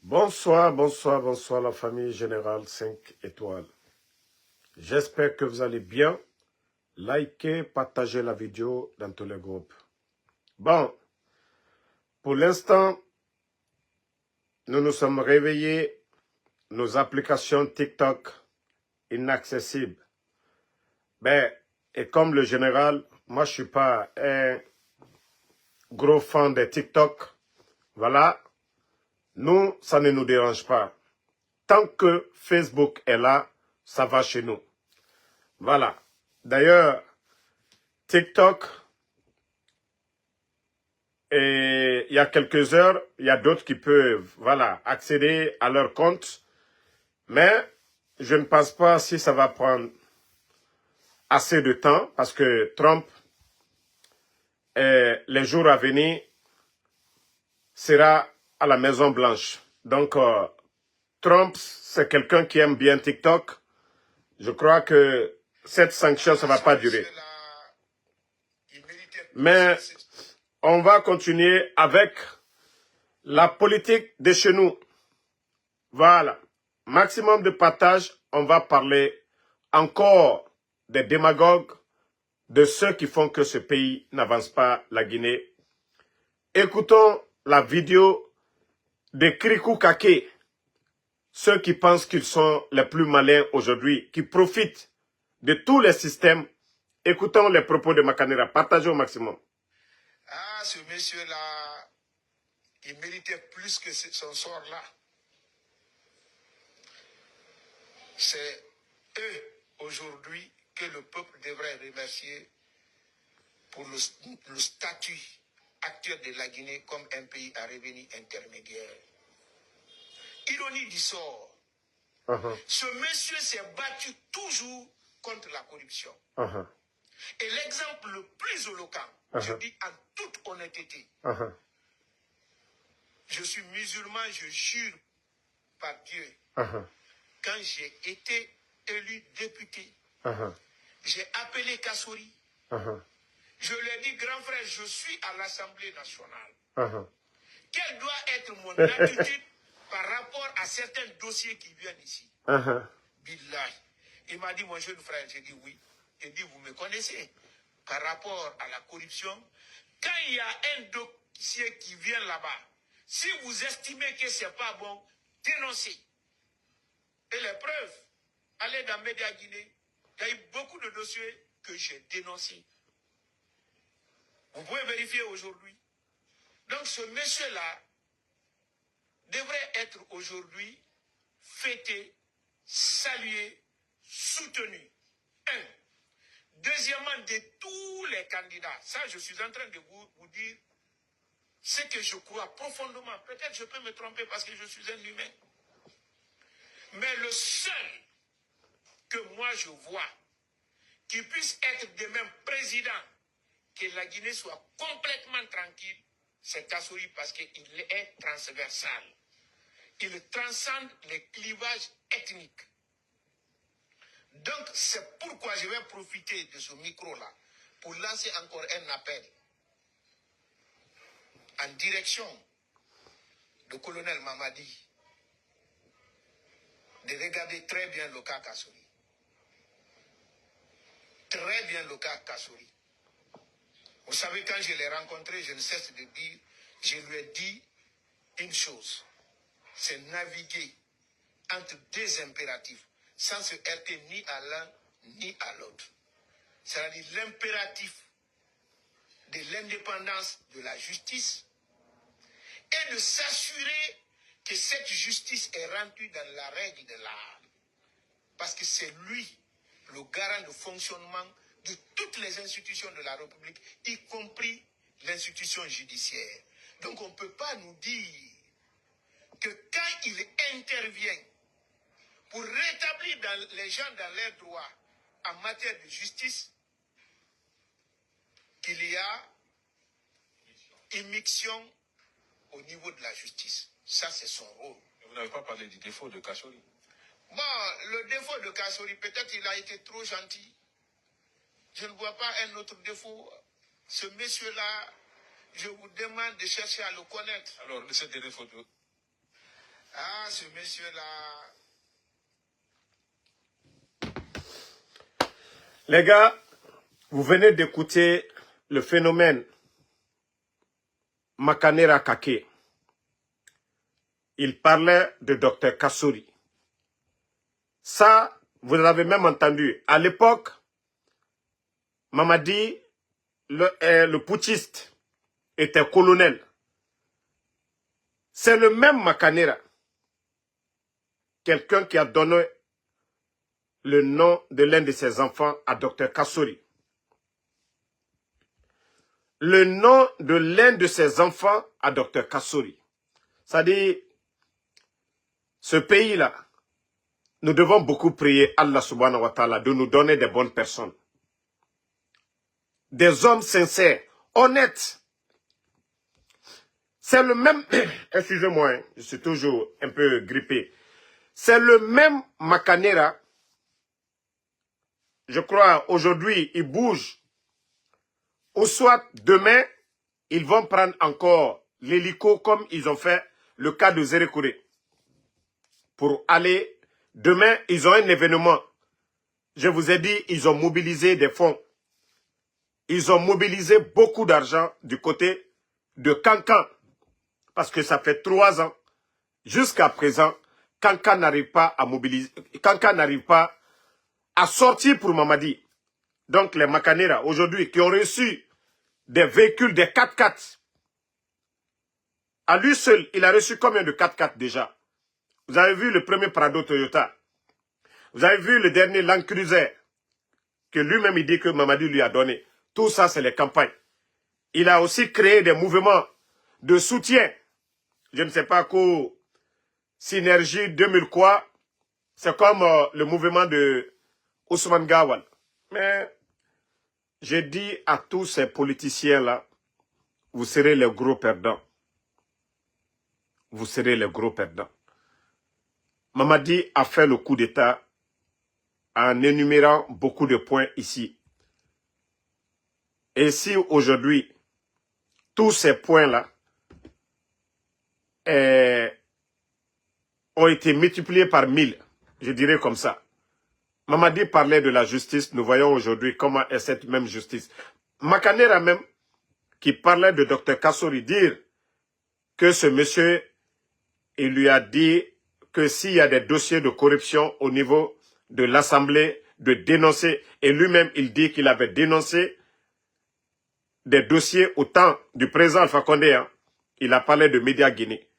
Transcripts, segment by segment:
Bonsoir, bonsoir, bonsoir la famille générale 5 étoiles. J'espère que vous allez bien. Likez, partagez la vidéo dans tous les groupes. Bon, pour l'instant, nous nous sommes réveillés, nos applications TikTok inaccessibles. Et comme le général, moi je suis pas un gros fan de TikTok. Voilà, nous, ça ne nous dérange pas. Tant que Facebook est là, ça va chez nous. Voilà. D'ailleurs, TikTok, et il y a quelques heures, il y a d'autres qui peuvent accéder à leur compte. Mais je ne pense pas si ça va prendre assez de temps parce que Trump, les jours à venir, sera à la Maison Blanche. Donc, Trump, c'est quelqu'un qui aime bien TikTok. Je crois que cette sanction, ça ne va pas durer. Mais on va continuer avec la politique de chez nous. Voilà. Maximum de partage, on va parler encore des démagogues, de ceux qui font que ce pays n'avance pas, la Guinée. Écoutons la vidéo de Krikou Kake, ceux qui pensent qu'ils sont les plus malins aujourd'hui, qui profitent de tous les systèmes. Écoutons les propos de Makanera. Partagez au maximum. Ah, ce monsieur-là, il méritait plus que son sort-là. C'est eux, aujourd'hui, que le peuple devrait remercier pour le statut actuel de la Guinée comme un pays à revenu intermédiaire. Ironie du sort. Ce monsieur s'est battu toujours contre la corruption. Et l'exemple le plus éloquent, je dis en toute honnêteté, je suis musulman, je jure par Dieu, quand j'ai été élu député, j'ai appelé Kassouri. Je lui ai dit, grand frère, je suis à l'Assemblée nationale. Quelle doit être mon attitude par rapport à certains dossiers qui viennent ici? Billahi. Il m'a dit, mon jeune frère, j'ai dit oui. Il dit, vous me connaissez. Par rapport à la corruption, quand il y a un dossier qui vient là-bas, si vous estimez que ce n'est pas bon, dénoncez. Et les preuves, allez dans Média Guinée, il y a eu beaucoup de dossiers que j'ai dénoncés. Vous pouvez vérifier aujourd'hui. Donc ce monsieur-là devrait être aujourd'hui fêté, salué, soutenu. Un. Deuxièmement, de tous les candidats, ça je suis en train de vous dire ce que je crois profondément. Peut-être je peux me tromper parce que je suis un humain. Mais le seul que moi je vois qui puisse être de même président, que la Guinée soit complètement tranquille, c'est Kassouri parce qu'il est transversal. Il transcende les clivages ethniques. Donc c'est pourquoi je vais profiter de ce micro-là pour lancer encore un appel en direction du colonel Mamadi de regarder très bien le cas Kassouri. Très bien le cas Kassouri. Vous savez, quand je l'ai rencontré, je ne cesse de dire, je lui ai dit une chose, c'est naviguer entre deux impératifs, sans se heurter ni à l'un ni à l'autre. C'est-à-dire l'impératif de l'indépendance de la justice et de s'assurer que cette justice est rendue dans la règle de l'art. Parce que c'est lui le garant de fonctionnement de toutes les institutions de la République, y compris l'institution judiciaire. Donc on ne peut pas nous dire que quand il intervient pour rétablir les gens dans leurs droits en matière de justice, qu'il y a immixtion au niveau de la justice. Ça, c'est son rôle. Vous n'avez pas parlé du défaut de Kassouri. Bon, le défaut de Kassouri, peut-être il a été trop gentil. Je ne vois pas un autre défaut. Ce monsieur-là, je vous demande de chercher à le connaître. Alors, ce défaut de... Ah, ce monsieur-là. Les gars, vous venez d'écouter le phénomène Makanera Kake. Il parlait de Dr Kassory. Ça, vous l'avez même entendu. À l'époque, Mamadi, le putschiste, était colonel. C'est le même Makanera, quelqu'un qui a donné le nom de l'un de ses enfants à Dr Kassory. Le nom de l'un de ses enfants à Dr Kassory. C'est-à-dire, ce pays-là, nous devons beaucoup prier Allah subhanahu wa ta'ala de nous donner des bonnes personnes. Des hommes sincères, honnêtes. C'est le même, excusez-moi, hein, je suis toujours un peu grippé. C'est le même Makanera. Je crois aujourd'hui, il bouge. Ou soit demain, ils vont prendre encore l'hélico comme ils ont fait le cas de Zérékouré. Pour aller, demain, ils ont un événement. Je vous ai dit, ils ont mobilisé des fonds. Ils ont mobilisé beaucoup d'argent du côté de Kankan. Parce que ça fait 3 ans. Jusqu'à présent, Kankan n'arrive pas à mobiliser. Kankan n'arrive pas à sortir pour Mamadi. Donc les Makanera, aujourd'hui, qui ont reçu des véhicules, des 4x4. À lui seul, il a reçu combien de 4x4 déjà? Vous avez vu le premier Prado Toyota. Vous avez vu le dernier Land Cruiser que lui-même il dit que Mamadi lui a donné. Tout ça, c'est les campagnes. Il a aussi créé des mouvements de soutien. Je ne sais pas quoi, Synergie 2000 quoi. C'est comme le mouvement de Ousmane Gawal. Mais j'ai dit à tous ces politiciens-là, vous serez les gros perdants. Vous serez les gros perdants. Mamadi a fait le coup d'État en énumérant beaucoup de points ici. Et si aujourd'hui, tous ces points-là ont été multipliés par 1000, je dirais comme ça. Mamadi parlait de la justice, nous voyons aujourd'hui comment est cette même justice. Makanera même, qui parlait de Dr Kassory, dire que ce monsieur, il lui a dit que s'il y a des dossiers de corruption au niveau de l'Assemblée, de dénoncer, et lui-même il dit qu'il avait dénoncé des dossiers au temps du président Alpha Condé. Hein. Il a parlé de Média Guinée.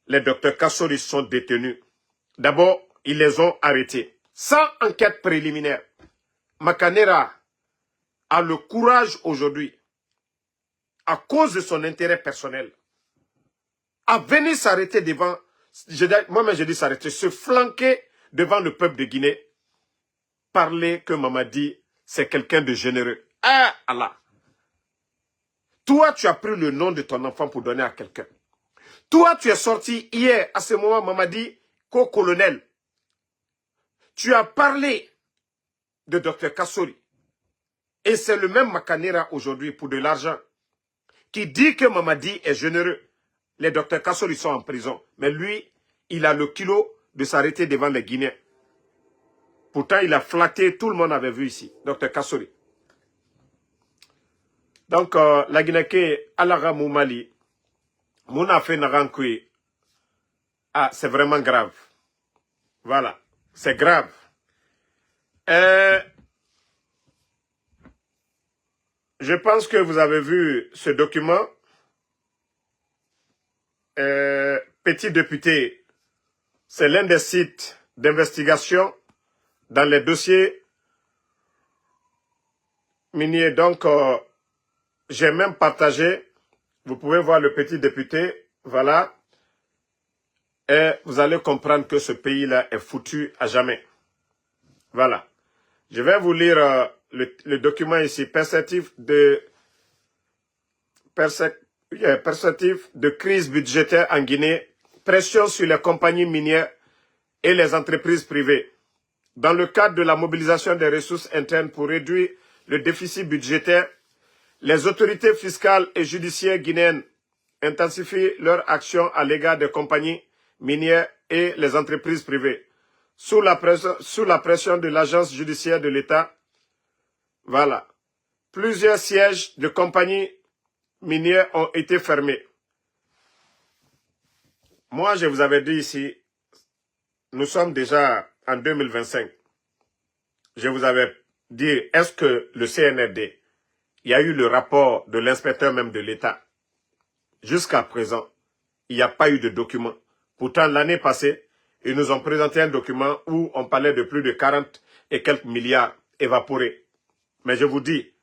Les Dr Kassory sont détenus. D'abord, ils les ont arrêtés. Sans enquête préliminaire. Makanera a le courage aujourd'hui, à cause de son intérêt personnel, à venir s'arrêter devant, moi-même je dis s'arrêter, se flanquer devant le peuple de Guinée, parler que Mamadi, c'est quelqu'un de généreux. Ah Allah! Toi, tu as pris le nom de ton enfant pour donner à quelqu'un. Toi, tu es sorti hier, à ce moment, Mamadi, co-colonel. Tu as parlé de Dr Kassory. Et c'est le même Makanera aujourd'hui pour de l'argent qui dit que Mamadi est généreux. Les Dr Kassory sont en prison. Mais lui, il a le kilo de s'arrêter devant les Guinéens. Pourtant, il a flatté, tout le monde avait vu ici, Dr Kassory. Donc, la Guinée, Alara Moumali, Mouna fait Narankui. Ah, c'est vraiment grave. Voilà, c'est grave. Je pense que vous avez vu ce document. Petit député, c'est l'un des sites d'investigation dans les dossiers miniers. Donc, j'ai même partagé. Vous pouvez voir le petit député. Voilà. Et vous allez comprendre que ce pays-là est foutu à jamais. Voilà. Je vais vous lire le document ici. Perspective de crise budgétaire en Guinée. Pression sur les compagnies minières et les entreprises privées. Dans le cadre de la mobilisation des ressources internes pour réduire le déficit budgétaire, les autorités fiscales et judiciaires guinéennes intensifient leurs actions à l'égard des compagnies minières et les entreprises privées. Sous la pression de l'agence judiciaire de l'État, voilà, plusieurs sièges de compagnies minières ont été fermés. Moi, je vous avais dit ici, nous sommes déjà en 2025. Je vous avais dit, est-ce que le CNRD, il y a eu le rapport de l'inspecteur même de l'État. Jusqu'à présent, il n'y a pas eu de document. Pourtant, l'année passée, ils nous ont présenté un document où on parlait de plus de 40 et quelques milliards évaporés. Mais je vous dis,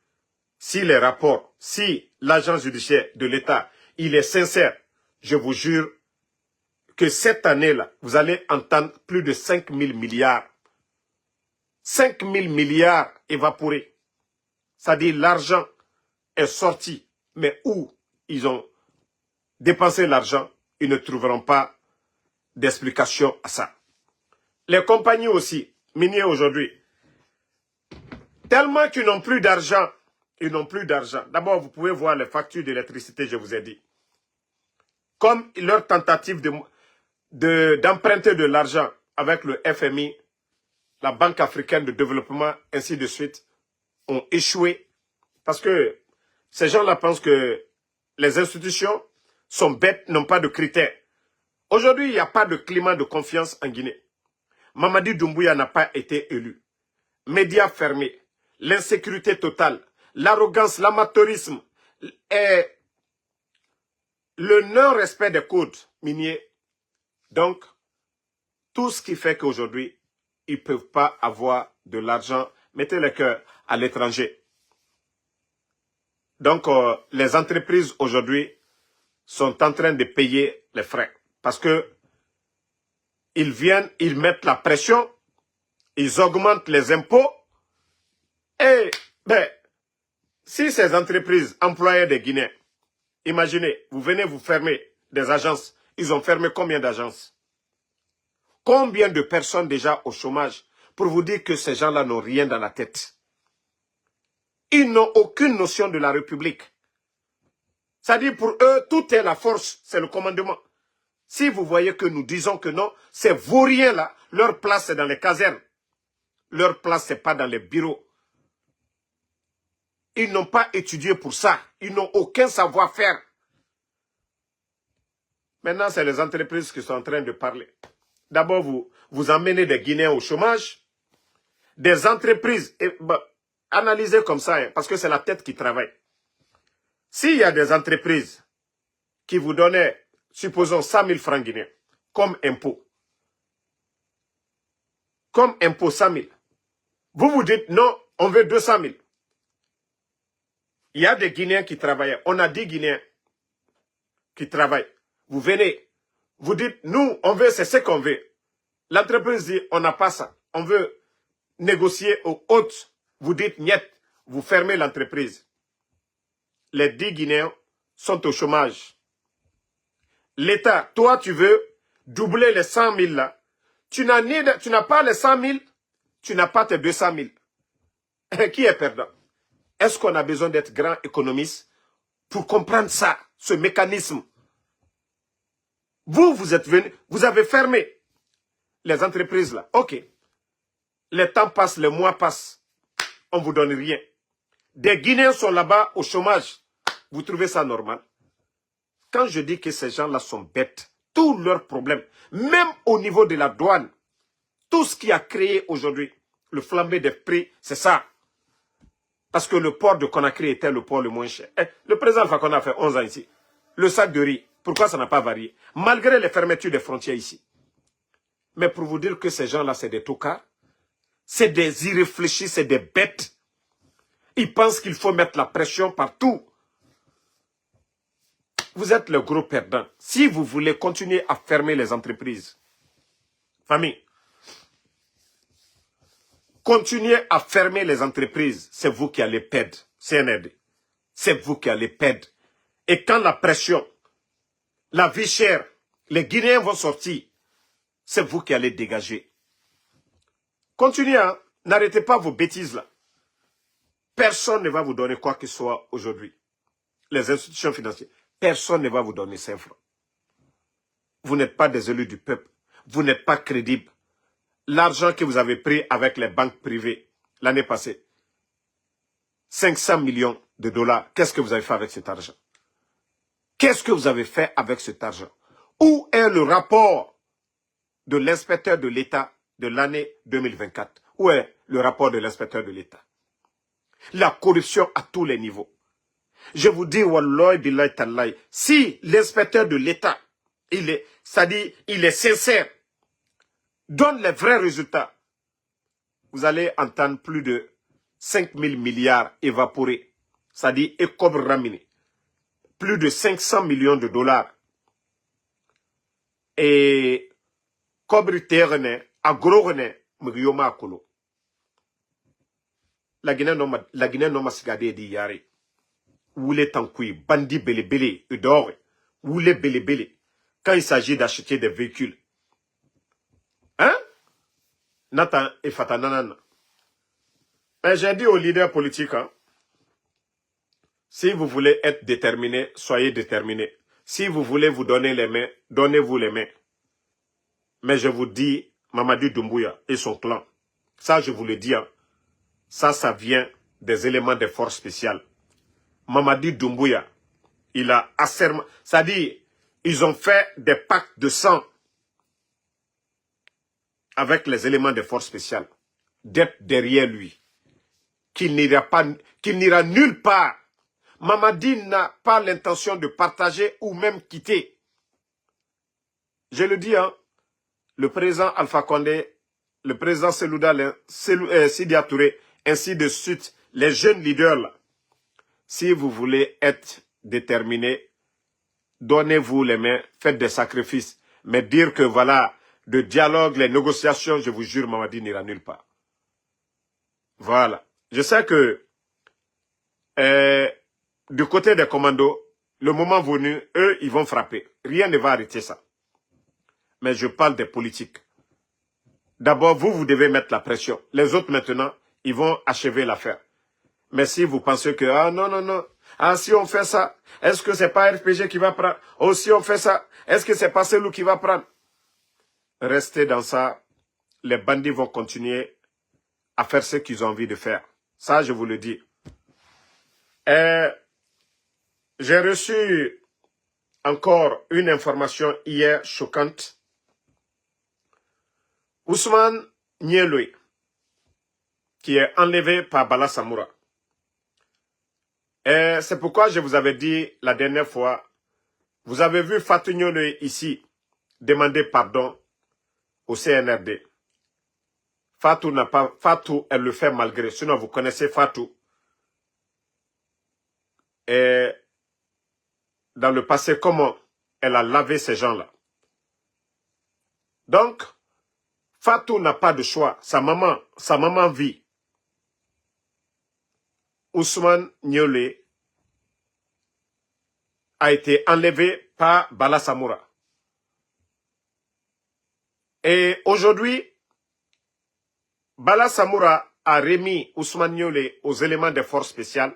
si les rapports, si l'agence judiciaire de l'État, il est sincère, je vous jure que cette année-là, vous allez entendre plus de 5 000 milliards. 5 000 milliards évaporés. C'est-à-dire l'argent est sorti, mais où ils ont dépensé l'argent, ils ne trouveront pas d'explication à ça. Les compagnies aussi, minières aujourd'hui, tellement qu'ils n'ont plus d'argent, ils n'ont plus d'argent. D'abord, vous pouvez voir les factures d'électricité, je vous ai dit. Comme leur tentative d'emprunter de l'argent avec le FMI, la Banque africaine de développement, ainsi de suite, ont échoué. Parce que ces gens-là pensent que les institutions sont bêtes, n'ont pas de critères. Aujourd'hui, il n'y a pas de climat de confiance en Guinée. Mamadi Doumbouya n'a pas été élu. Médias fermés, l'insécurité totale, l'arrogance, l'amateurisme et le non-respect des codes miniers. Donc, tout ce qui fait qu'aujourd'hui, ils ne peuvent pas avoir de l'argent. Mettez le cœur à l'étranger. Donc, les entreprises aujourd'hui sont en train de payer les frais. Parce que ils viennent, ils mettent la pression, ils augmentent les impôts. Et, si ces entreprises employaient des Guinéens, imaginez, vous venez vous fermer des agences. Ils ont fermé combien d'agences? Combien de personnes déjà au chômage pour vous dire que ces gens-là n'ont rien dans la tête? Ils n'ont aucune notion de la République. C'est-à-dire pour eux, tout est la force, c'est le commandement. Si vous voyez que nous disons que non, ces vauriens-là, leur place c'est dans les casernes. Leur place c'est pas dans les bureaux. Ils n'ont pas étudié pour ça. Ils n'ont aucun savoir-faire. Maintenant, c'est les entreprises qui sont en train de parler. D'abord, vous emmenez des Guinéens au chômage. Des entreprises, analysez comme ça, parce que c'est la tête qui travaille. S'il y a des entreprises qui vous donnaient, supposons 100 000 francs guinéens, comme impôt. Comme impôt 100 000. Vous vous dites, non, on veut 200 000. Il y a des Guinéens qui travaillent. On a 10 Guinéens qui travaillent. Vous venez, vous dites, nous, on veut, c'est ce qu'on veut. L'entreprise dit, on n'a pas ça. On veut négocier aux hautes. Vous dites, niet, vous fermez l'entreprise. Les 10 Guinéens sont au chômage. L'État, toi, tu veux doubler les 100 000 là. Tu n'as pas les 100 000, tu n'as pas tes 200 000. Qui est perdant? Est-ce qu'on a besoin d'être grand économiste pour comprendre ça, ce mécanisme? Vous êtes venu, vous avez fermé les entreprises là. Ok. Les temps passent, les mois passent. On ne vous donne rien. Des Guinéens sont là-bas au chômage. Vous trouvez ça normal? Quand je dis que ces gens-là sont bêtes, tous leurs problèmes, même au niveau de la douane, tout ce qui a créé aujourd'hui le flambé des prix, c'est ça. Parce que le port de Conakry était le port le moins cher. Le président Alpha Condé a fait 11 ans ici. Le sac de riz, pourquoi ça n'a pas varié? Malgré les fermetures des frontières ici. Mais pour vous dire que ces gens-là, c'est des tocards, c'est des irréfléchis, c'est des bêtes. Ils pensent qu'il faut mettre la pression partout. Vous êtes le gros perdant. Si vous voulez continuer à fermer les entreprises, famille, continuez à fermer les entreprises, c'est vous qui allez perdre. CNRD. C'est vous qui allez perdre. Et quand la pression, la vie chère, les Guinéens vont sortir, c'est vous qui allez dégager. Continuez, hein? N'arrêtez pas vos bêtises là. Personne ne va vous donner quoi que ce soit aujourd'hui. Les institutions financières. personne ne va vous donner 5 francs. Vous n'êtes pas des élus du peuple. Vous n'êtes pas crédibles. L'argent que vous avez pris avec les banques privées l'année passée, 500 millions de dollars, qu'est-ce que vous avez fait avec cet argent? Qu'est-ce que vous avez fait avec cet argent? Où est le rapport de l'inspecteur de l'État de l'année 2024? Où est le rapport de l'inspecteur de l'État? La corruption à tous les niveaux. Je vous dis, wallahi billahi tallahi, si l'inspecteur de l'État, il est sincère, donne les vrais résultats, vous allez entendre plus de 5 000 milliards évaporés. C'est-à-dire, écobre raminé. Plus de 500 millions de dollars. Et, cobre terrené, agro rené, mrioma akolo. La Guinée non m'a sigardé di yari. Oulé tankoui, bandi bele bele, udore. Oulé bele bele. Quand il s'agit d'acheter des véhicules. Hein? Nathan et Fatananana. Mais j'ai dit aux leaders politiques, hein, si vous voulez être déterminé, soyez déterminé. Si vous voulez vous donner les mains, donnez-vous les mains. Mais je vous dis, Mamadi Doumbouya et son clan, ça je vous le dis, hein, ça vient des éléments des forces spéciales. Mamadi Doumbouya, il a assermenté, c'est-à-dire, ils ont fait des pactes de sang avec les éléments des forces spéciales, d'être derrière lui, qu'il n'ira nulle part. Mamadi n'a pas l'intention de partager ou même quitter. Je le dis, hein, le président Alpha Condé, le président Sidia Touré, ainsi de suite, les jeunes leaders là, si vous voulez être déterminés, donnez-vous les mains, faites des sacrifices, mais dire que voilà, de dialogue, les négociations, je vous jure, Mamadi n'ira nulle part. Voilà. Je sais que du côté des commandos, le moment venu, eux, ils vont frapper. Rien ne va arrêter ça. Mais je parle des politiques. D'abord, vous devez mettre la pression. Les autres, maintenant, ils vont achever l'affaire. Mais si vous pensez que, ah non, non, non, ah si on fait ça, est-ce que c'est pas RPG qui va prendre? Oh, si on fait ça, est-ce que c'est pas Selou qui va prendre? Restez dans ça. Les bandits vont continuer à faire ce qu'ils ont envie de faire. Ça, je vous le dis. J'ai reçu encore une information hier choquante. Ousmane Niéloui, qui est enlevé par Bala Samoura. Et c'est pourquoi je vous avais dit la dernière fois, vous avez vu Fatou Niéloui ici demander pardon au CNRD. Fatou n'a pas, Fatou, elle le fait malgré. Sinon, vous connaissez Fatou. Et dans le passé, comment elle a lavé ces gens-là. Donc, Fatou n'a pas de choix. Sa maman vit. Ousmane Niéloui a été enlevé par Bala Samoura. Et aujourd'hui, Bala Samoura a remis Ousmane Niéloui aux éléments des forces spéciales.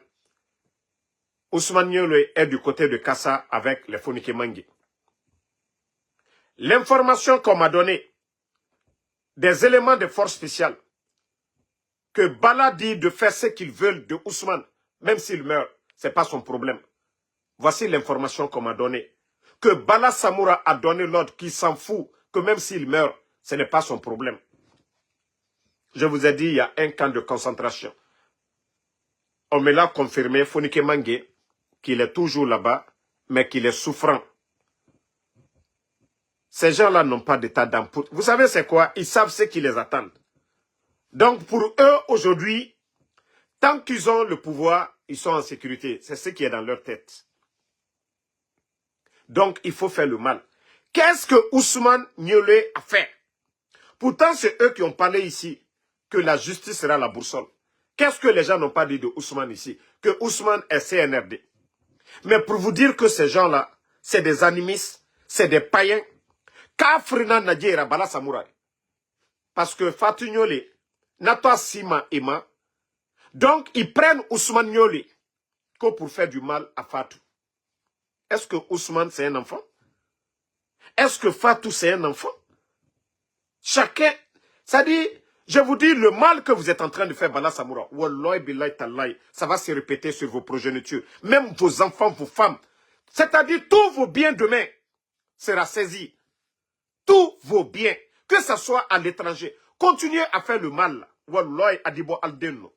Ousmane Niéloui est du côté de Kassa avec les Fonike Mangi. L'information qu'on m'a donnée des éléments de force spéciales, que Bala dit de faire ce qu'ils veulent de Ousmane, même s'il meurt, ce n'est pas son problème. Voici l'information qu'on m'a donnée. Que Bala Samoura a donné l'ordre qu'il s'en fout, que même s'il meurt, ce n'est pas son problème. Je vous ai dit, il y a un camp de concentration. On me l'a confirmé, Fonike Mangue, qu'il est toujours là-bas, mais qu'il est souffrant. Ces gens-là n'ont pas d'état d'âme. Vous savez c'est quoi? Ils savent ce qui les attend. Donc pour eux, aujourd'hui, tant qu'ils ont le pouvoir, ils sont en sécurité. C'est ce qui est dans leur tête. Donc il faut faire le mal. Qu'est-ce que Ousmane Niéloui a fait? Pourtant, c'est eux qui ont parlé ici que la justice sera la boussole. Qu'est-ce que les gens n'ont pas dit de Ousmane ici? Que Ousmane est CNRD. Mais pour vous dire que ces gens-là, c'est des animistes, c'est des païens. Kafrina Nadjera Bala Samoura. Parce que Fatou Niéloui, Natwa Sima Ima, donc ils prennent Ousmane Niéloui que pour faire du mal à Fatou. Est-ce que Ousmane, c'est un enfant? Est-ce que Fatou, c'est un enfant? Chacun, ça dit, je vous dis, le mal que vous êtes en train de faire, Bala Samoura, Wallahi billahi tallahi, ça va se répéter sur vos progénitures, même vos enfants, vos femmes. C'est-à-dire, tous vos biens demain sera saisi. Tous vos biens, que ce soit à l'étranger. Continuez à faire le mal. Wallahi adibo aldenno.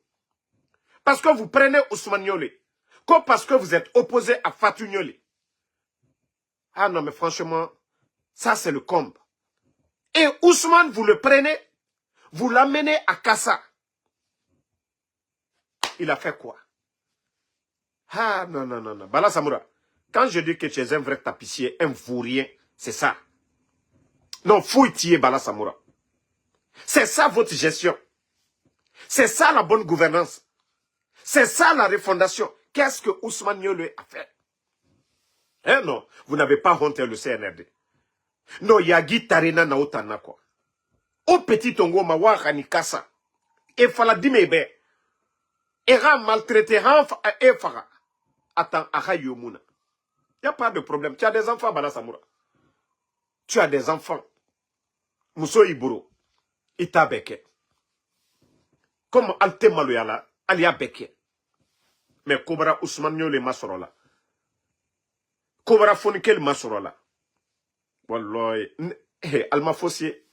Parce que vous prenez Ousmane Niolé, comme parce que vous êtes opposé à Fatou Niolé. Ah non, mais franchement, ça c'est le comble. Et Ousmane, vous le prenez, vous l'amenez à Kassa. Il a fait quoi? Ah non, non, non, non. Bala Samoura, quand je dis que tu es un vrai tapissier, un vaurien, c'est ça. Non, fouille Bala Samoura. C'est ça votre gestion. C'est ça la bonne gouvernance. C'est ça la refondation. Qu'est-ce que Ousmane Niolé a fait? Eh non, vous n'avez pas honte le CNRD. Non, Yagi Tarina Naotana quoi. Au petit Tongo Mawa Nikasa. Et fala dimebe. Era maltraité et fara. Attends, Ahayomuna. Il n'y a pas de problème. Tu as des enfants, Bala Samoura. Tu as des enfants. Mousso Iburo. Ita Beke. Comme Alte Maloyala, Alia Beke. Mais Kobra Ousmane Niolé Masorola. Kobra Fonikel Masorola. Wallahi. Alma Fossier.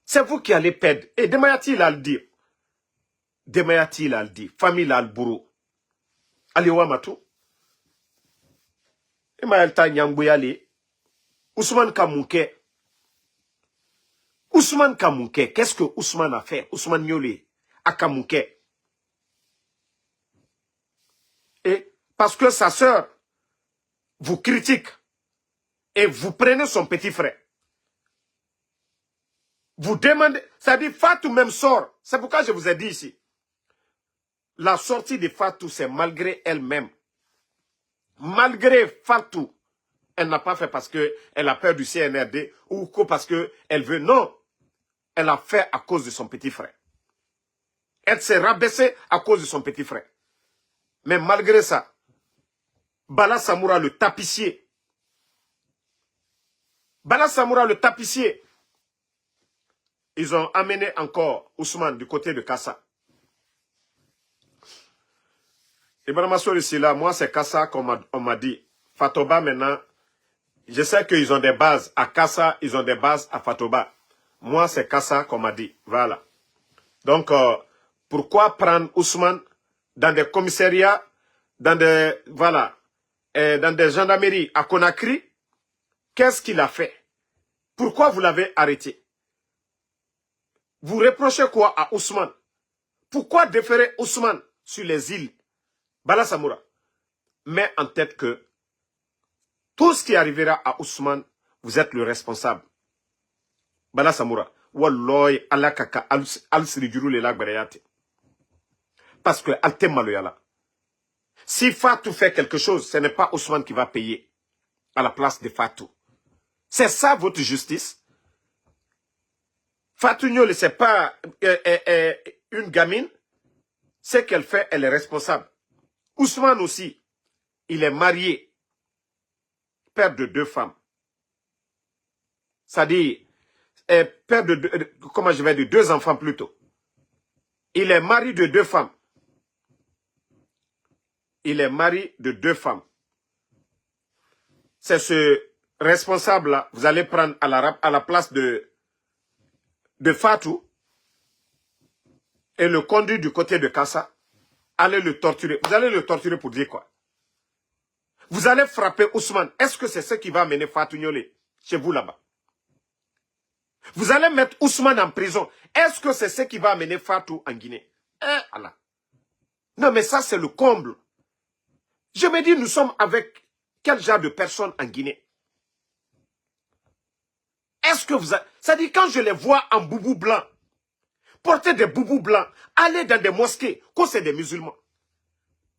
C'est vous qui allez perdre. Et Demayati il a le dit. Demayati il a le dit. Famille al bourreau. Aliwa Matou. Et Maëlta Nyambouyali. Ousmane Kamouke. Ousmane Kamouke. Qu'est-ce que Ousmane a fait? Ousmane Niolé à Kamouke. Et parce que sa sœur vous critique et vous prenez son petit frère. Vous demandez, ça dit Fatou même sort. C'est pourquoi je vous ai dit ici. La sortie de Fatou, c'est malgré elle-même. Malgré Fatou, elle n'a pas fait parce qu'elle a peur du CNRD ou parce qu'elle veut. Non, elle a fait à cause de son petit frère. Elle s'est rabaissée à cause de son petit frère. Mais malgré ça, Bala Samoura le tapissier. Bala Samoura le tapissier. Ils ont amené encore Ousmane du côté de Kassa. Ibrahim Massour ici là, moi c'est Kassa qu'on m'a dit. Fatoba maintenant, je sais qu'ils ont des bases à Kassa, ils ont des bases à Fatoba. Moi c'est Kassa qu'on m'a dit. Voilà. Donc, pourquoi prendre Ousmane dans des commissariats, dans des, voilà, dans des gendarmeries à Conakry? Qu'est-ce qu'il a fait? Pourquoi vous l'avez arrêté? Vous reprochez quoi à Ousmane? Pourquoi déférer Ousmane sur les îles? Bala Samoura, met en tête que tout ce qui arrivera à Ousmane, vous êtes le responsable. Bala Samoura, Walloy, Allah Kaka, Al-Sirijuru le Lagbarayate. Parce que Alte Maloyala. Si Fatou fait quelque chose, ce n'est pas Ousmane qui va payer à la place de Fatou. C'est ça votre justice? Fatou Niolé, ce n'est pas une gamine. Ce qu'elle fait, elle est responsable. Ousmane aussi, il est marié, père de 2 femmes. C'est-à-dire, père de, comment je vais dire, 2 enfants plutôt. Il est mari de 2 femmes. Il est mari de 2 femmes. C'est ce responsable-là, vous allez prendre à la place de Fatou et le conduire du côté de Kassa. Allez le torturer. Vous allez le torturer pour dire quoi? Vous allez frapper Ousmane. Est-ce que c'est ce qui va amener Fatou Niolé chez vous là-bas? Vous allez mettre Ousmane en prison. Est-ce que c'est ce qui va amener Fatou en Guinée? Allah. Non, mais ça, c'est le comble. Je me dis, nous sommes avec quel genre de personnes en Guinée? Est-ce que vous avez... Ça dit, quand je les vois en boubou blanc, porter des boubous blancs, aller dans des mosquées, quand c'est des musulmans.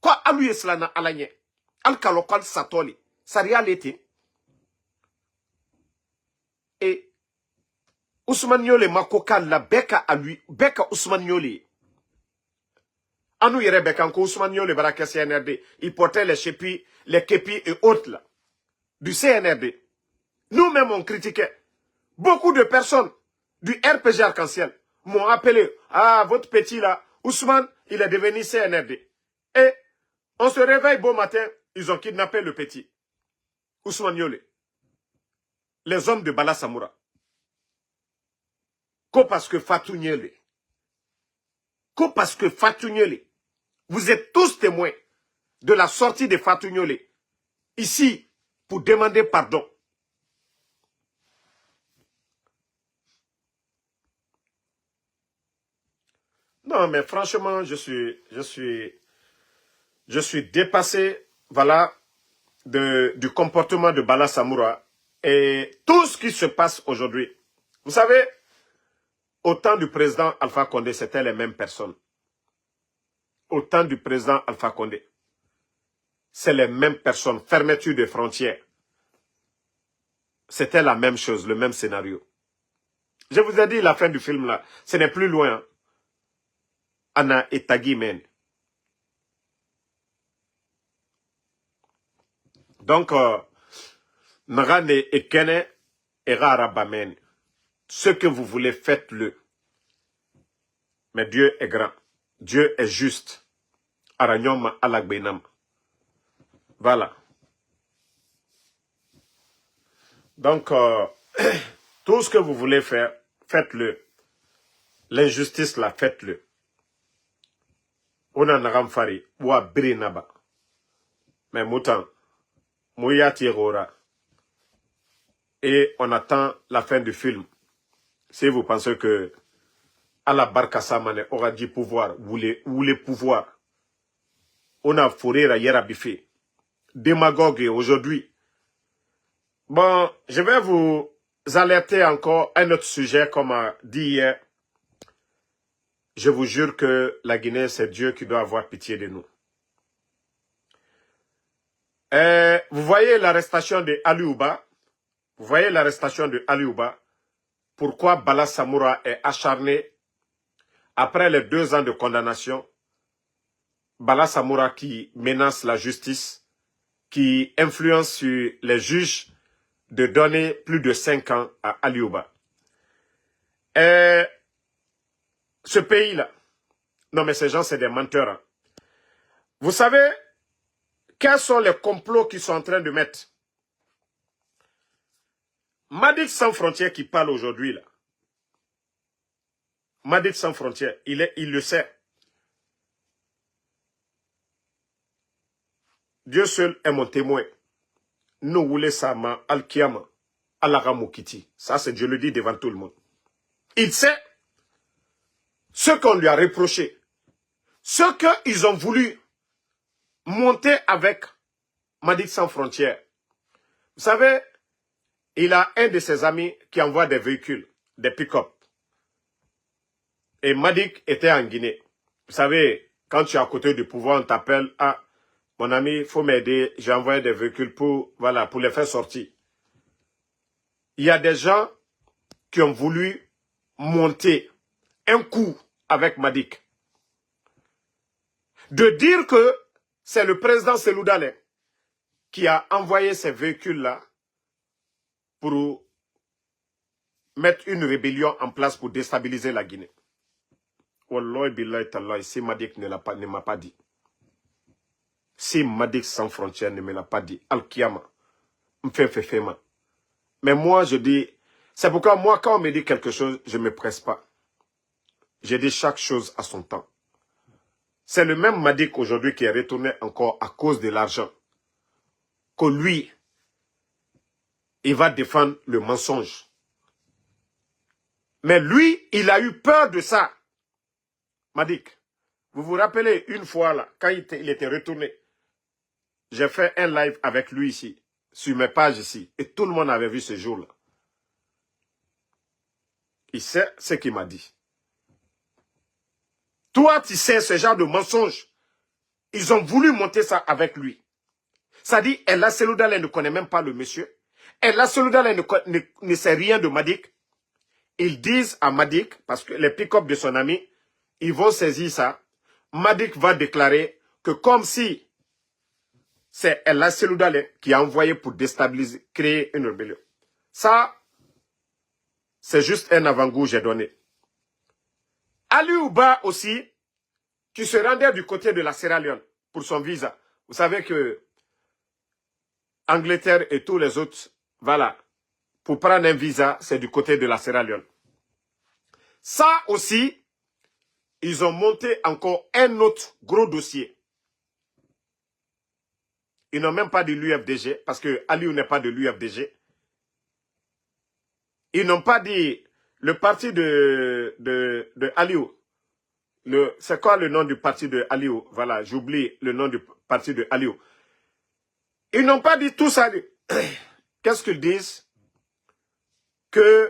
Quoi, aluye slana alanye, al-kalokal satoli, ça réalité. Et Ousmane Niolé makoka la beka à lui, beka Ousmane Niolé. Anou yere beka, Ousmane Niolé baraka CNRD, il portait les chépis, les képis et autres là. du CNRD. Nous-mêmes, on critiquait. Beaucoup de personnes du RPG Arc-en-Ciel m'ont appelé. Ah, votre petit là, Ousmane, il est devenu CNRD. Et on se réveille beau matin, ils ont kidnappé le petit. Ousmane Yole. Les hommes de Bala Samoura. Ko parce que Fatou Nyele. Ko parce que Fatou Nyele. Vous êtes tous témoins de la sortie de Fatou Nyele. Ici, pour demander pardon. Non, mais franchement, je suis dépassé, voilà, du comportement de Bala Samoura et tout ce qui se passe aujourd'hui. Vous savez, au temps du président Alpha Condé, c'était les mêmes personnes. Au temps du président Alpha Condé, c'est les mêmes personnes. Fermeture des frontières. C'était la même chose, le même scénario. Je vous ai dit la fin du film là, ce n'est plus loin. Hein. Anna et Tagui men. Donc, Nagane et Kene et Rarabamen. Ce que vous voulez, faites-le. Mais Dieu est grand. Dieu est juste. Aranyom alagbenam. Voilà. Donc, tout ce que vous voulez faire, faites-le. L'injustice, là, faites-le. On a naramfari, ou à Brinaba. Mais moutan, mouya tirora. Et on attend la fin du film. Si vous pensez que Allah Barkassamane aura dit pouvoir, ou les pouvoirs, on a fourré la Yerabifi. Démagogue aujourd'hui. Bon, je vais vous alerter encore un autre sujet, comme a dit hier. Je vous jure que la Guinée, c'est Dieu qui doit avoir pitié de nous. Vous voyez l'arrestation de Ali Ouba. Vous voyez l'arrestation de Ali Ouba. Pourquoi Bala Samoura est acharné après les 2 ans de condamnation. Bala Samoura qui menace la justice, qui influence sur les juges de donner plus de 5 ans à Ali Ouba. Ce pays-là, non mais ces gens c'est des menteurs. Hein. Vous savez, quels sont les complots qu'ils sont en train de mettre? Madic Sans Frontières qui parle aujourd'hui là. Madic Sans Frontières, il le sait. Dieu seul est mon témoin. Nous voulons sama al-Kiyama, al-Ramukiti. Ça c'est Dieu le dit devant tout le monde. Il sait ce qu'on lui a reproché. Ce qu'ils ont voulu monter avec Madic Sans Frontières. Vous savez, il a un de ses amis qui envoie des véhicules, des pick-up. Et Madic était en Guinée. Vous savez, quand tu es à côté du pouvoir, on t'appelle, ah, mon ami, il faut m'aider, j'ai envoyé des véhicules pour les faire sortir. Il y a des gens qui ont voulu monter un coup avec Madic. De dire que c'est le président Selou Dalein qui a envoyé ces véhicules-là pour mettre une rébellion en place pour déstabiliser la Guinée. Wallahi billahi tallahi, si Madic ne m'a pas dit. Si Madic Sans Frontières ne me l'a pas dit. Al-Kiyama. Mais moi, je dis, c'est pourquoi moi, quand on me dit quelque chose, je ne me presse pas. J'ai dit chaque chose à son temps. C'est le même Madic aujourd'hui qui est retourné encore à cause de l'argent. Que lui, il va défendre le mensonge. Mais lui, il a eu peur de ça. Madic, vous vous rappelez une fois là, quand il était retourné, j'ai fait un live avec lui ici, sur mes pages ici, et tout le monde avait vu ce jour-là. Il sait ce qu'il m'a dit. Toi, tu sais ce genre de mensonge. Ils ont voulu monter ça avec lui. Ça dit, Ella Selou Dalein ne connaît même pas le monsieur. Ella Selou Dalein ne sait rien de Madic. Ils disent à Madic, parce que les pick-up de son ami, ils vont saisir ça. Madic va déclarer que comme si c'est El Seloudale qui a envoyé pour déstabiliser, créer une rébellion. Ça, c'est juste un avant-goût que j'ai donné. Ali Ouba aussi, qui se rendait du côté de la Sierra Leone pour son visa. Vous savez que Angleterre et tous les autres, voilà, pour prendre un visa, c'est du côté de la Sierra Leone. Ça aussi, ils ont monté encore un autre gros dossier. Ils n'ont même pas dit l'UFDG, parce que Aliou n'est pas de l'UFDG. Ils n'ont pas dit le parti de Aliou. C'est quoi le nom du parti de Aliou? Voilà, j'oublie le nom du parti de Aliou. Ils n'ont pas dit tout ça. Qu'est-ce qu'ils disent? Qu'il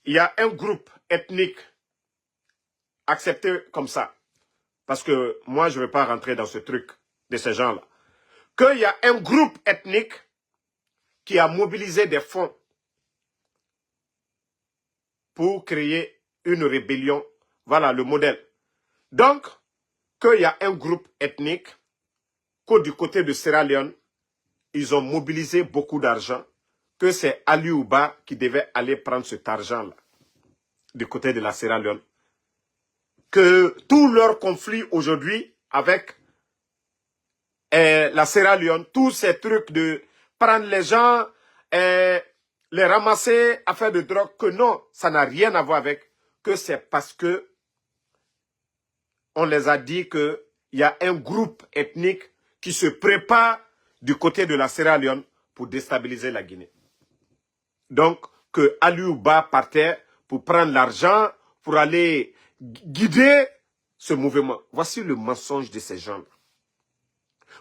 y a un groupe ethnique accepté comme ça. Parce que moi, je ne vais pas rentrer dans ce truc de ces gens-là. Qu'il y a un groupe ethnique qui a mobilisé des fonds pour créer une rébellion. Voilà le modèle. Donc, qu'il y a un groupe ethnique que du côté de Sierra Leone, ils ont mobilisé beaucoup d'argent, que c'est Ali Ouba qui devait aller prendre cet argent-là, du côté de la Sierra Leone. Que tout leur conflit aujourd'hui avec la Sierra Leone, tous ces trucs de prendre les gens, les ramasser, affaire de drogue, que non, ça n'a rien à voir avec, que c'est parce que on les a dit qu'il y a un groupe ethnique qui se prépare du côté de la Sierra Leone pour déstabiliser la Guinée. Donc, que Ali Ouba partait pour prendre l'argent, pour aller guider ce mouvement. Voici le mensonge de ces gens-là.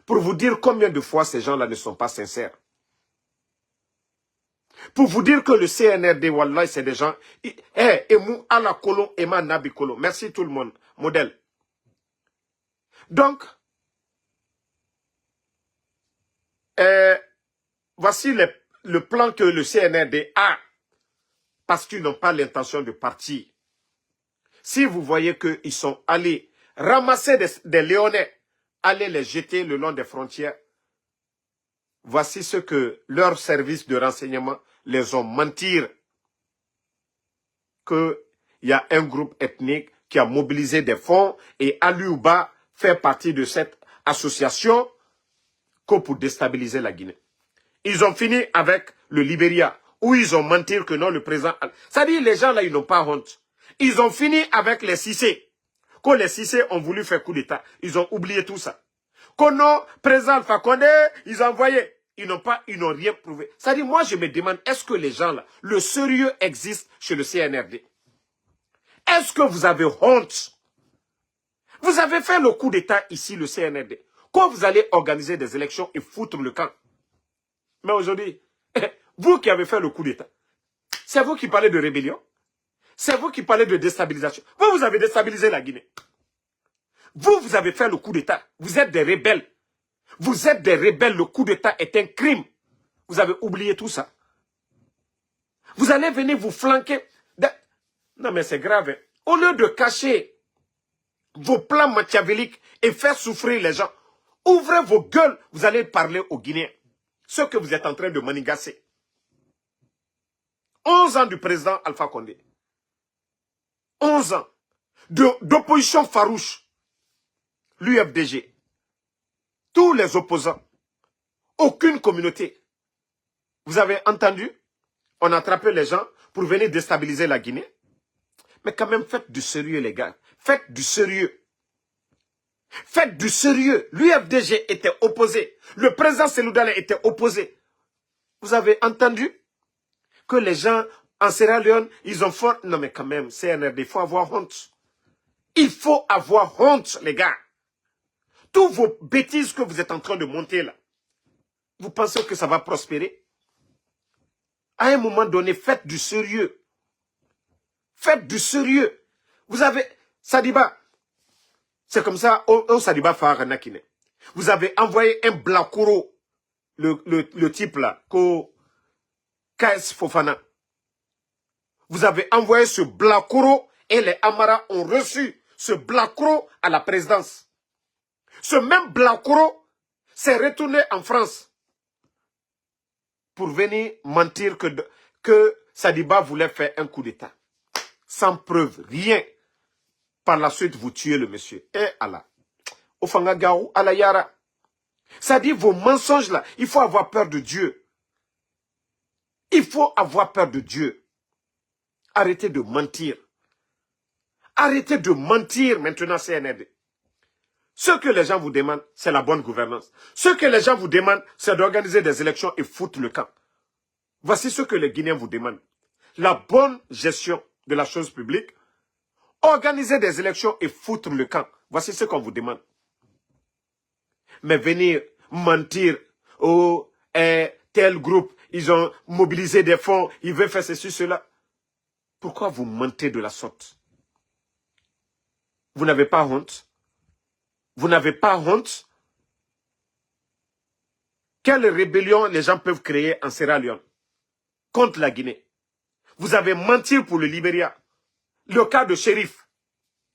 Pour vous dire combien de fois ces gens-là ne sont pas sincères. Pour vous dire que le CNRD, Wallah, c'est des gens... Emou ala kolon, ema nabi kolon. Merci tout le monde. Modèle. Donc, voici le plan que le CNRD a, parce qu'ils n'ont pas l'intention de partir. Si vous voyez qu'ils sont allés ramasser des Léonais, aller les jeter le long des frontières, voici ce que leurs services de renseignement les ont menti. Qu'il y a un groupe ethnique qui a mobilisé des fonds et Ali Ouba fait partie de cette association que pour déstabiliser la Guinée. Ils ont fini avec le Libéria, où ils ont menti que non, le président... C'est-à-dire, les gens là, ils n'ont pas honte. Ils ont fini avec les Cissé. Quand les Cissé ont voulu faire coup d'État, ils ont oublié tout ça. Quand non, président Alpha Condé, ils ont envoyé. Ils n'ont rien prouvé. C'est-à-dire, moi, je me demande, est-ce que les gens là, le sérieux existe chez le CNRD? Est-ce que vous avez honte? Vous avez fait le coup d'État ici, le CNRD. Quand vous allez organiser des élections et foutre le camp. Mais aujourd'hui, vous qui avez fait le coup d'État, c'est vous qui parlez de rébellion. C'est vous qui parlez de déstabilisation. Vous avez déstabilisé la Guinée. Vous avez fait le coup d'État. Vous êtes des rebelles. Vous êtes des rebelles. Le coup d'État est un crime. Vous avez oublié tout ça. Vous allez venir vous flanquer. Non mais c'est grave. Au lieu de cacher vos plans machiavéliques et faire souffrir les gens, ouvrez vos gueules. Vous allez parler aux Guinéens. Ce que vous êtes en train de manigasser. 11 ans du président Alpha Condé. 11 ans d'opposition farouche. L'UFDG. Tous les opposants. Aucune communauté. Vous avez entendu? On a attrapé les gens pour venir déstabiliser la Guinée. Mais quand même, faites du sérieux, les gars. Faites du sérieux. Faites du sérieux. L'UFDG était opposé. Le président Seloudale était opposé. Vous avez entendu que les gens en Sierra Leone, ils ont fort... Non mais quand même, CNRD, il faut avoir honte. Il faut avoir honte, les gars. Toutes vos bêtises que vous êtes en train de monter là, vous pensez que ça va prospérer? À un moment donné, faites du sérieux. Faites du sérieux. Vous avez... Sadiba, c'est comme ça, au Sadiba Faranakine. Vous avez envoyé un Blakuro, le type là, KS Fofana. Vous avez envoyé ce Blakuro et les Amara ont reçu ce Blakuro à la présidence. Ce même Blakuro, s'est retourné en France pour venir mentir que Sadiba voulait faire un coup d'État. Sans preuve, rien. Par la suite, vous tuez le monsieur. Et Allah. Ofanga Gaou, Allah Yara. Ça dit, vos mensonges là, il faut avoir peur de Dieu. Il faut avoir peur de Dieu. Arrêtez de mentir. Arrêtez de mentir maintenant, CNRD. Ce que les gens vous demandent, c'est la bonne gouvernance. Ce que les gens vous demandent, c'est d'organiser des élections et foutre le camp. Voici ce que les Guinéens vous demandent. La bonne gestion de la chose publique, organiser des élections et foutre le camp. Voici ce qu'on vous demande. Mais venir mentir, oh, tel groupe, ils ont mobilisé des fonds, ils veulent faire ceci, cela. Pourquoi vous mentez de la sorte? Vous n'avez pas honte? Vous n'avez pas honte? Quelle rébellion les gens peuvent créer en Sierra Leone contre la Guinée? Vous avez menti pour le Libéria. Le cas de shérif.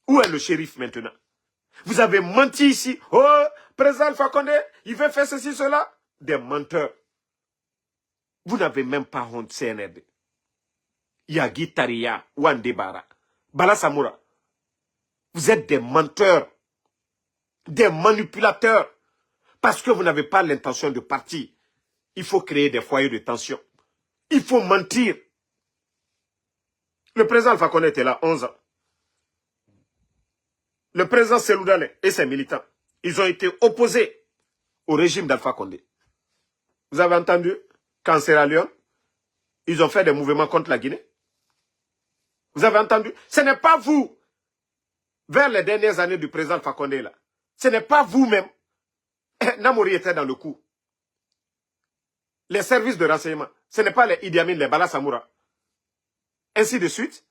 Où est le shérif maintenant? Vous avez menti ici. Oh, président Alpha Condé, il veut faire ceci, cela. Des menteurs. Vous n'avez même pas honte, CNRD. Yagi Taria, Wandebara, Bala Samoura. Vous êtes des menteurs. Des manipulateurs. Parce que vous n'avez pas l'intention de partir. Il faut créer des foyers de tension. Il faut mentir. Le président Alpha Condé était là, 11 ans. Le président Seloudane et ses militants, ils ont été opposés au régime d'Alpha Condé. Vous avez entendu qu'en Sierra Leone, ils ont fait des mouvements contre la Guinée? Vous avez entendu? Ce n'est pas vous, vers les dernières années du président Alpha Condé, là. Ce n'est pas vous-même. Namori était dans le coup. Les services de renseignement, ce n'est pas les Idi Amin, les Bala Samoura. Ainsi de suite.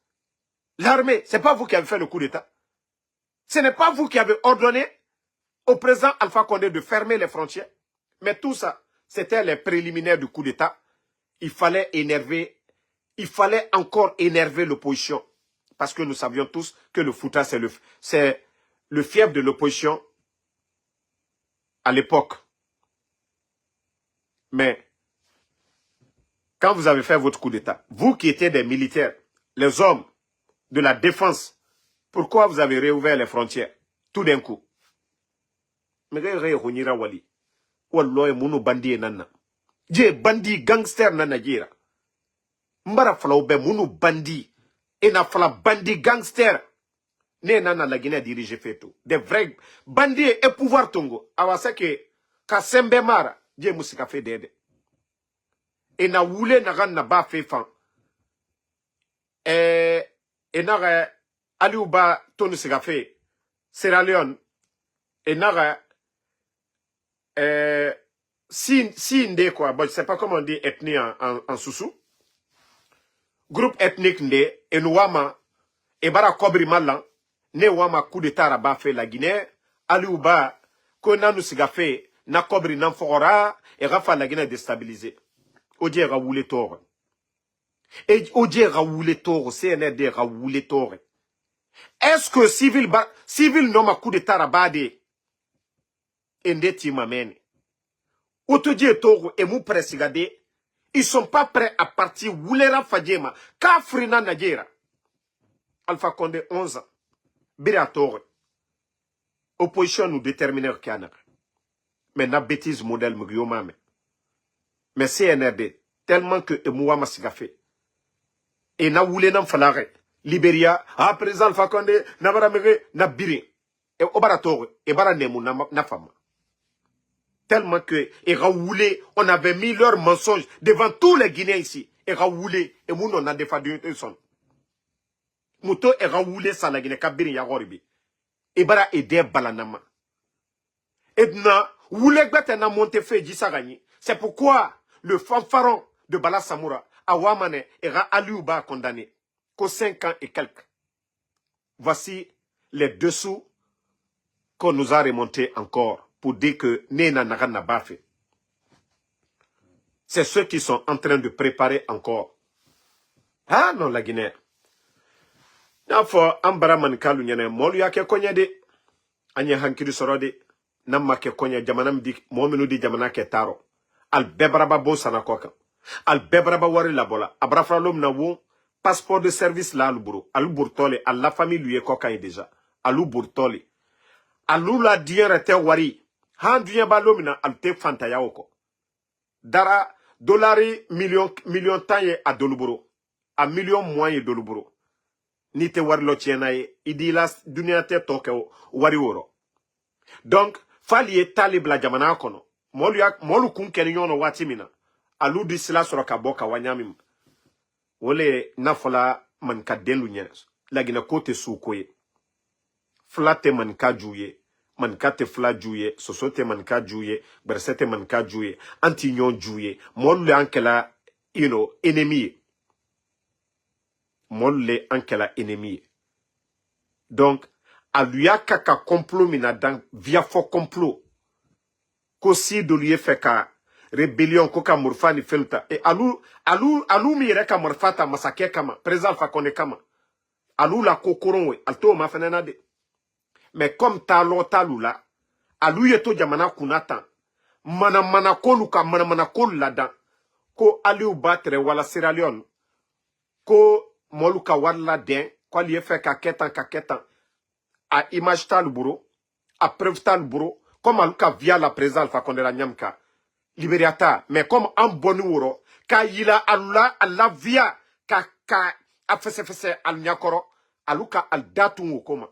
L'armée, ce n'est pas vous qui avez fait le coup d'État. Ce n'est pas vous qui avez ordonné au président Alpha Condé de fermer les frontières. Mais tout ça, c'était les préliminaires du coup d'État. Il fallait encore énerver l'opposition. Parce que nous savions tous que le Fouta, c'est le fief de l'opposition à l'époque. Mais, quand vous avez fait votre coup d'État, vous qui étiez des militaires, les hommes de la défense, pourquoi vous avez réouvert les frontières tout d'un coup? Mais wali. Walloy munu bandi nana. Je bandi gangster nana jira. Mbara fala ube munu bandi. Et na fala bandi gangster. Ne nana la Guinée dirige fait tout. Des vrais bandits et pouvoir tongo. Awase que Kasembe mara. Je musika fait dede. Et na wule na gan na ba fait fan. Et na Aliouba tonu sika fait. Sierra Leone. Et na si ndé quoi, bon, je sais pas comment on dit ethnie en Soussou. Groupe ethnique ndé, et nous wama, et bara kobri malan, ne wama coup d'état rabat fait la Guinée, Aliouba, qu'on a nous siga fait, na kobri nan fora, et rafa la Guinée déstabilisée. Odie raoulé tort. Et odie raoulé tort, CNRD raoulé tort. Est-ce que civil non coup d'état rabat de, endeti mamene. Otodie Togo et mou presigade, ils sont pas prêts à partir Wulera Fadjema, Kafrina Nadjera. Alpha Condé 11 ans. Bira Togo. Opposition nous déterminer qu'il mais na bêtise modèle Mugiyomame. Mais CNRD, tellement que Emouama Sigafé. Et na Wulena Falare, Libéria, à présent Alpha Condé, Nabaramere, Nabiri. Et Obara Togo, et Bara Nemu, na femme. Tellement que, et Raoulé, on avait mis leurs mensonges devant tous les Guinéens ici. Et Raoulé, et nous, on a défendu son. Mouto et Raoulé, ça la Guinée, Kabiri Yagoribi. Et bara aider Balanama. Et na, Woulé Gbatena Montefe Djisagani. C'est pourquoi le fanfaron de Bala Samoura, Awamane, et Aliouba condamné. Qu'aux 5 ans et quelques. Voici les dessous qu'on nous a remontés encore. Pour dire que Nena n'a pas fait. C'est ceux qui sont en train de préparer encore. Ah non, la Guinée. Il faut ambara manikalu nyane molu yake konyade anya hankidu sorode Namma ke konya jamana mdi momenu di jamana ke taro. Al bebraba bo sana koka. Al bebraba wari la bola. Abrafra lom na wo passeport de service la aluburu. Alu burtole. Al la famille lui est koka déjà. Alu burtole. Alu la diere te wari. Han duyen ba lomina al te fanta ya oko. Dara dolari million tanye a doluburu. A million moyen doluburu. Ni te wari lo tiena ye. Idi la dunia te toke wari woro. Donc, fali ye talib la jamana kono. Molu kun keni nyono wati mina. Alu di sila soro ka boka wanyamim. Wole nafola man ka delu nyenes. Lagina kote sukoye. Flate man ka juye. Man ka te fla juye. Sosote man ka juye. Bersete man ka juye. Anti nyon juye. Molu le ankela, ennemi. Molu le ankela ennemi. Donc, aluya kaka complot mina dans via faux complot. Kosi de lui fait ka rébellion koka murfani felta. Et alu mi reka murfata masake kama. Président Fakone kama. Alu la kokoron alto ma fenena de. Mais comme talo la. Alu yeto jamana kunatan. Mana kolu ka mana kolu la dan. Ko aliu batre wala Sierra Leone. Ko moluka wala den. Ko liye fait ka ketan. A image tal bureau, a preuve tal bureau, comme aluka via la présence Fakonde la nyamka, libériata, mais comme en bon woro, ka yila alula, alla via, ka a fese al nyakoro, aluka al datungo koma.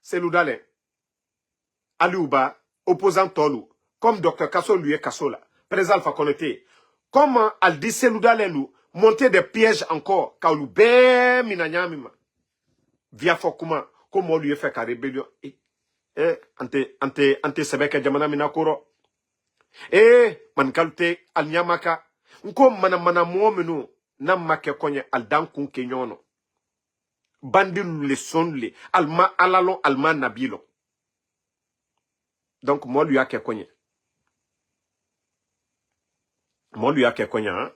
Seludale, aliuba, opposant tolu, comme Dr. Kasso lui est Kasso là, présence Fakonde te, comme al dit seludale nous, monter des pièges encore, ka lu be minanyamima. Via Fokuma, comme on lui a fait la rébellion. Ante sebeke jamana minakoro. Man kalte al nyamaka. Nko mana muomenu na make konye al dankun kenyono. Bandilu le sonle. Alma alalon alma nabilo. Donc, moi lui a ke konye. Moi lui a ke konye, hein.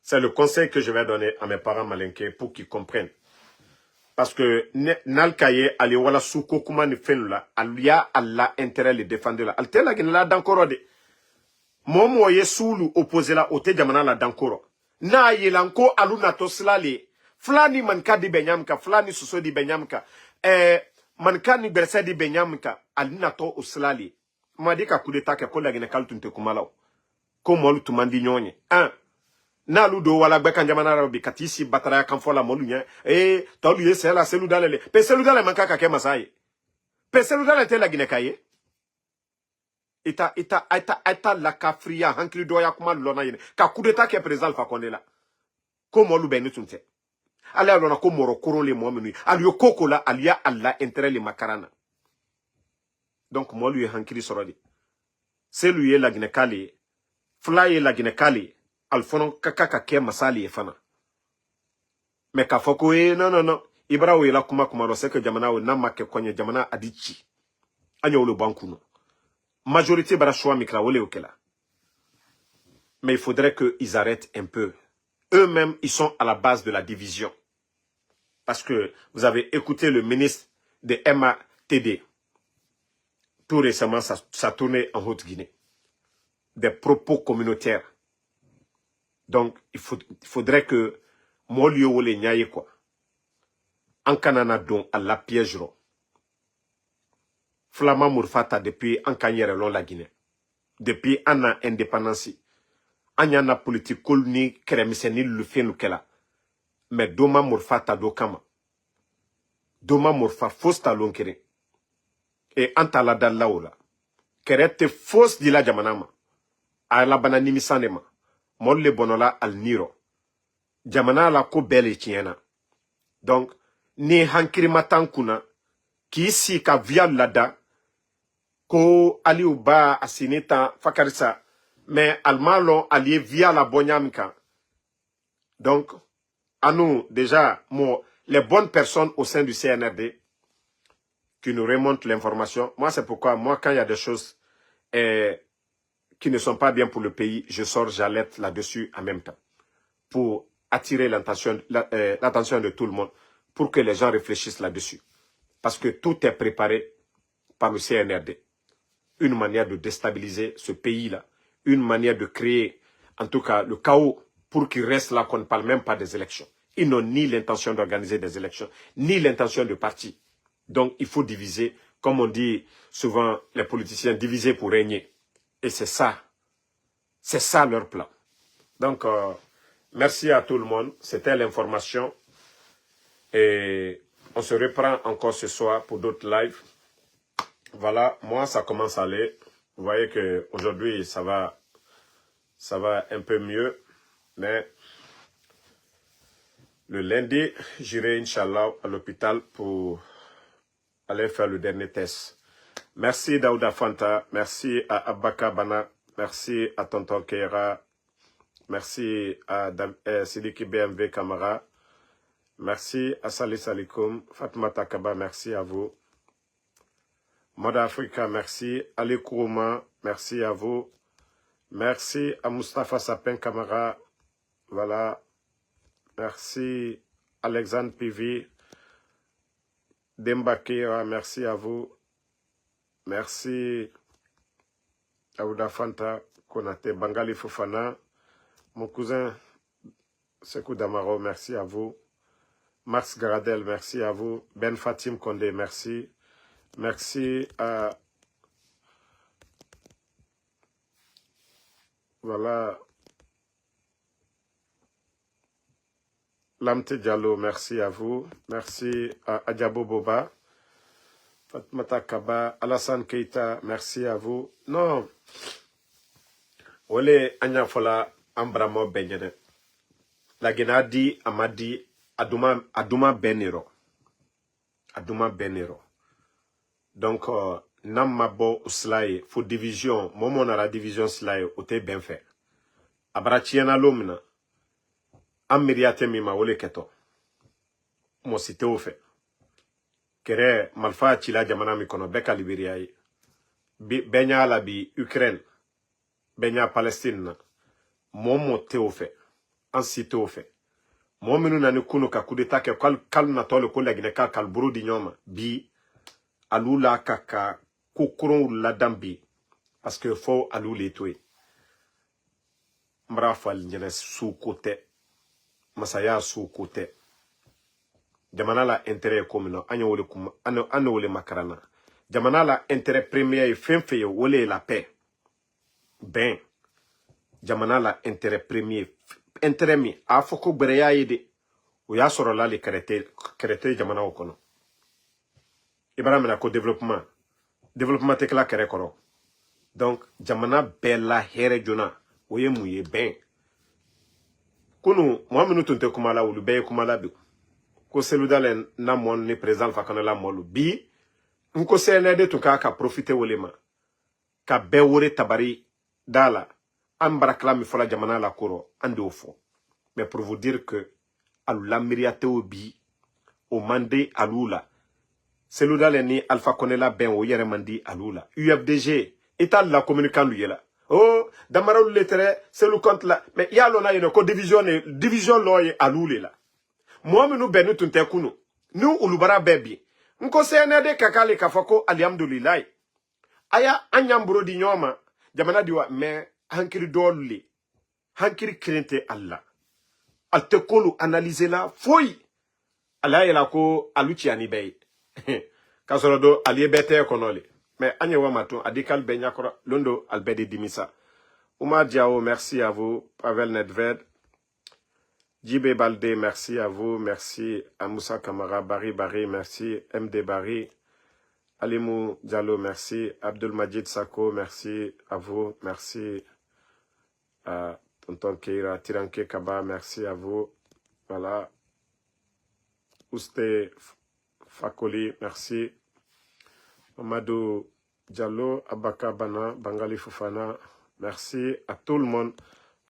C'est le conseil que je vais donner à mes parents malinqués pour qu'ils comprennent. Parce que nalkaye ali wala suko kuma ni fenula alia alla intérêt le défendre la altela la dankoro de momo ye sulu opposé la ote jamana la dankoro na yelanko alu na toslali flani manka di benyamka flani suso di benyamka manka ni berse di benyamka alina to oslali madika kudeta ke kola gine kaltunte kumalaw ko molu tumandi nyonye na ludo wala gbeka njamana rabi katisi batara kan fola molunya tolu ye sela selu dalele pe selu dalele manka ke masai pe selu dalele te la gine kaye ita la kafria hankli doya kuma lona yene ka kudeta ke président Fakonde la ko molu beni tunte ala lona ko moro koron le momenu aliyo kokola aliya alla intérêt le makarana donc molu ye hankli sorodi selu ye la gine kali fly ye la gine kali alfono kaka ke masali efana me ka foko non ibrawo ila kuma lo seke jamana o na make konye jamana adichi anya wolo bankuno majorité bara choix mikra wole okela mais il faudrait que ils arrêtent un peu eux-mêmes ils sont à la base de la division parce que vous avez écouté le ministre de MATD tout récemment ça tournait en Haute-Guinée des propos communautaires. Donc, il faudrait que Molio wole nyaye quoi. En kanana don à la piègero. Flama Mourfata depuis en kanyere lon la Guinée. Depuis an indépendance. Anyana politique kolni kremiseni le fenu kela. Mais doma Mourfata do kama. Doma Mourfa fosta lonkere. Et antala dalaola. Kerete fos di la jamanama. A la bananimi sanema. Molle bonola al niro. Jamana la ko bele tiena. Donc, ni hankiri matankuna, ki si ka via lada, ko ali uba asinita fakarisa, mais almalon allié via la bonyamika. Donc, à nous, déjà, les bonnes personnes au sein du CNRD, qui nous remontent l'information, moi c'est pourquoi, moi quand il y a des choses, qui ne sont pas bien pour le pays, je sors, j'alerte là-dessus en même temps. Pour attirer l'attention de tout le monde, pour que les gens réfléchissent là-dessus. Parce que tout est préparé par le CNRD. Une manière de déstabiliser ce pays-là. Une manière de créer, en tout cas, le chaos pour qu'il reste là, qu'on ne parle même pas des élections. Ils n'ont ni l'intention d'organiser des élections, ni l'intention de partir. Donc, il faut diviser, comme on dit souvent, les politiciens, diviser pour régner. Et c'est ça leur plan. Donc, merci à tout le monde. C'était l'information. Et on se reprend encore ce soir pour d'autres lives. Voilà, moi, ça commence à aller. Vous voyez qu'aujourd'hui, ça va un peu mieux. Mais le lundi, j'irai, Inch'Allah, à l'hôpital pour aller faire le dernier test. Merci Daouda Fanta. Merci à Abaka Bana. Merci à Tonton Keira. Merci à Sidiki BMW Kamara. Merci à Salis Alikoum. Fatma Takaba, merci à vous. Moda Africa, merci. Ali Kourouma, merci à vous. Merci à Mustafa Sapin Kamara. Voilà. Merci Alexandre Pivi. Demba Keira, merci à vous. Merci Aouda Fanta, Konate Bangali Fofana. Mon cousin Sekou Damaro, merci à vous. Max Garadel, merci à vous. Ben Fatim Kondé, merci. Merci à... Voilà. Lamte Diallo, merci à vous. Merci à Adjabo Boba. Fatmata Kaba, Alassane Keita, merci à vous. Non. Ole Anya Fola Ambramo Benyene. La Genadi Amadi Aduma Benero. Aduma Benero. Donc, nam mabo uslaye, fo division, momo na la division slaye, ote ben fait. Abrachiena lomna, amiriate mima ole keto. Mo site o fait. Kere malfa chila jamana mi kono beka Liberia yi. Benya la bi Ukraine, benya Palestine na. Momo te o fait. An site o fait. Mominu na ni kunu ka kudeta ke kal na tole ko legine ka kal buru di nyoma bi alula kaka kukuron la dambi parce que faut alou les tuer mrafal njene sous côté masaya sous côté jamana la intérêt commun anya wole kuma anya wole makarana jamana la intérêt premier et fin wole la paix ben jamana la intérêt premier intérêt mi afoko breya yede o ya soro la le créateur jamana okono Ibrahim na ko développement te kala kere koro donc jamana bella here jona oye muye ben kunu mohamenu tunte kumala wulu be kumala bi ko seludalen na mon ni président fa kanala molu bi nko CNRD to ka profiter wolema ka be wore tabari dala ambara mi fola jamana la koro ande ofo mais pour vous dire que alula miriate obi o mande alula Seludale ni Alpha Konela ben o yere mandi alula. UFDG, étal la communicant lui là. Oh, damara le lettre, c'est le compte là. Mais y a l'on a une division loye alule là. Moi me nous benu tunte kunu. Nous ulubara bebi. Nko CNRD kakale kafako alhamdulillah. Aya anyambro di nyoma. Jamana diwa me hankiri dolli. Hankiri krente Allah. Alte kolu analyser la foi. Ala yela ko aluchi anibei. Kasorodo aliebete konole mais anye wamaton adikal benyakora londo albedi dimisa Oumar Diao, merci à vous. Pavel Nedved, Djibé Baldé, merci à vous. Merci à Moussa Kamara, Barry, merci. MD Barry, Alimou Diallo, merci. Abdul Majid Sako, merci à vous. Merci à Tonton Keira, Tiranke Kaba, merci à vous. Voilà. Ouste Fakoli, merci. Mamadou Diallo, Abaka Bana, Bangali Fofana, merci à tout le monde.